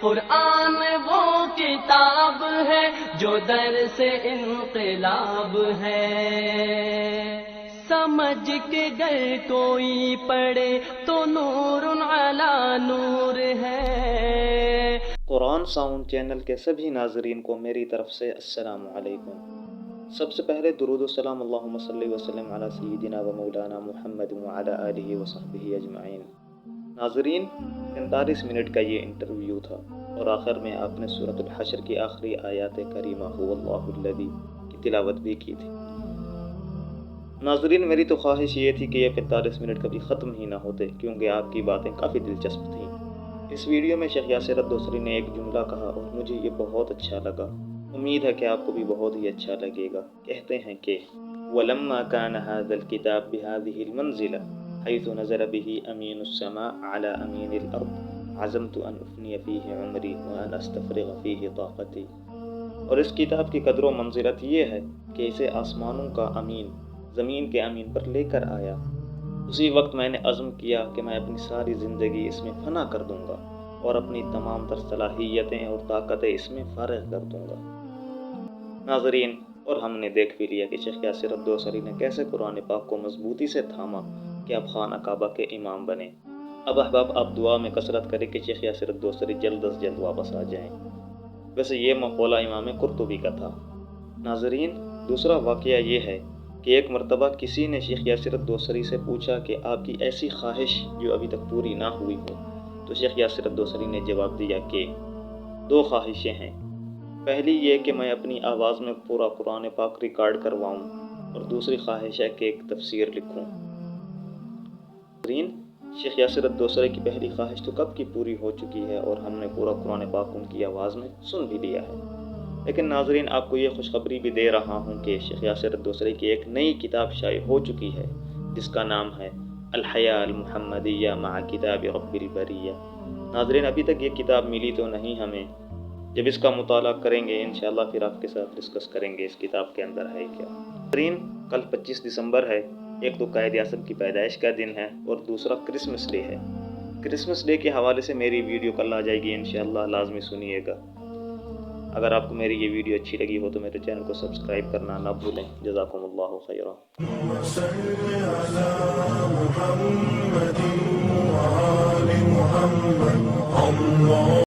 قرآن وہ کتاب ہے جو در سے انقلاب ہے، سمجھ کے گر کوئی پڑھے تو نور علی نور ہے۔ قرآن ساؤنڈ چینل کے سبھی ناظرین کو میری طرف سے السلام علیکم۔ سب سے پہلے درود و سلام اللہم صلی وسلم علی سیدنا و مولانا محمد وعلی آلہ و صحبہ اجمعین۔ ناظرین، 45 منٹ کا یہ انٹرویو تھا اور آخر میں آپ نے سورۃ الحشر کی آخری آیات کریمہ هو اللہ الذی کی تلاوت بھی کی تھی۔ ناظرین، میری تو خواہش یہ تھی کہ یہ 45 منٹ کبھی ختم ہی نہ ہوتے، کیونکہ آپ کی باتیں کافی دلچسپ تھیں۔ اس ویڈیو میں شیخ یاسر الدوسری نے ایک جملہ کہا اور مجھے یہ بہت اچھا لگا، امید ہے کہ آپ کو بھی بہت ہی اچھا لگے گا۔ کہتے ہیں کہ وَلَمَّا كَانَ هَذَا الْكِتَابُ بِهَذِهِ الْمَنْزِلَةِ حَيْثُ نَزَلَ بِهِ أَمِينُ السَّمَاءِ عَلَى أَمِينِ الْأَرْضِ عَزَمْتُ أَنْ أُفْنِيَ فِيهِ عُمْرِي وَأَنْ أَسْتَفْرِغَ فِيهِ طَاقَتِي۔ اور اس کتاب کی قدر و منزلت یہ ہے کہ اسے آسمانوں کا امین زمین کے امین پر لے کر آیا۔ اسی وقت میں نے عزم کیا کہ میں اپنی ساری زندگی اس میں فنا کر دوں گا اور اپنی تمام تر صلاحیتیں اور طاقتیں اس میں فارغ کر دوں گا۔ ناظرین، اور ہم نے دیکھ بھی لیا کہ شیخ یاسر الدوسری نے کیسے قرآن پاک کو مضبوطی سے تھاما کہ اب خانہ کعبہ کے امام بنے۔ اب احباب، آپ دعا میں کثرت کریں کہ شیخ یاسر الدوسری جلد از جلد واپس آ جائیں۔ ویسے یہ مقولہ امام قرطبی کا تھا۔ ناظرین، دوسرا واقعہ یہ ہے کہ ایک مرتبہ کسی نے شیخ یاسر الدوسری سے پوچھا کہ آپ کی ایسی خواہش جو ابھی تک پوری نہ ہوئی ہو، تو شیخ یاسر الدوسری نے جواب دیا کہ 2 خواہشیں ہیں۔ پہلی یہ کہ میں اپنی آواز میں پورا قرآن پاک ریکارڈ کرواؤں، اور دوسری خواہش ہے کہ ایک تفسیر لکھوں۔ شیخ یاسر الدوسری کی پہلی خواہش تو کب کی پوری ہو چکی ہے اور ہم نے پورا قرآن پاک ان کی آواز میں سن بھی لیا ہے۔ لیکن ناظرین، آپ کو یہ خوشخبری بھی دے رہا ہوں کہ شیخ یاسر الدوسری کی ایک نئی کتاب شائع ہو چکی ہے جس کا نام ہے الحیاء المحمدیہ مع کتاب رب البریہ۔ ناظرین، ابھی تک یہ کتاب ملی تو نہیں ہمیں، جب اس کا مطالعہ کریں گے انشاءاللہ پھر آپ کے ساتھ ڈسکس کریں گے اس کتاب کے اندر ہے کیا۔ ناظرین، کل 25 دسمبر ہے، ایک تو قائد اعظم کی پیدائش کا دن ہے اور دوسرا کرسمس ڈے ہے۔ کرسمس ڈے کے حوالے سے میری ویڈیو کل آ جائے گی انشاءاللہ، لازمی سنیے گا۔ اگر آپ کو میری یہ ویڈیو اچھی لگی ہو تو میرے چینل کو سبسکرائب کرنا نہ بھولیں۔ جزاکم اللہ خیرا۔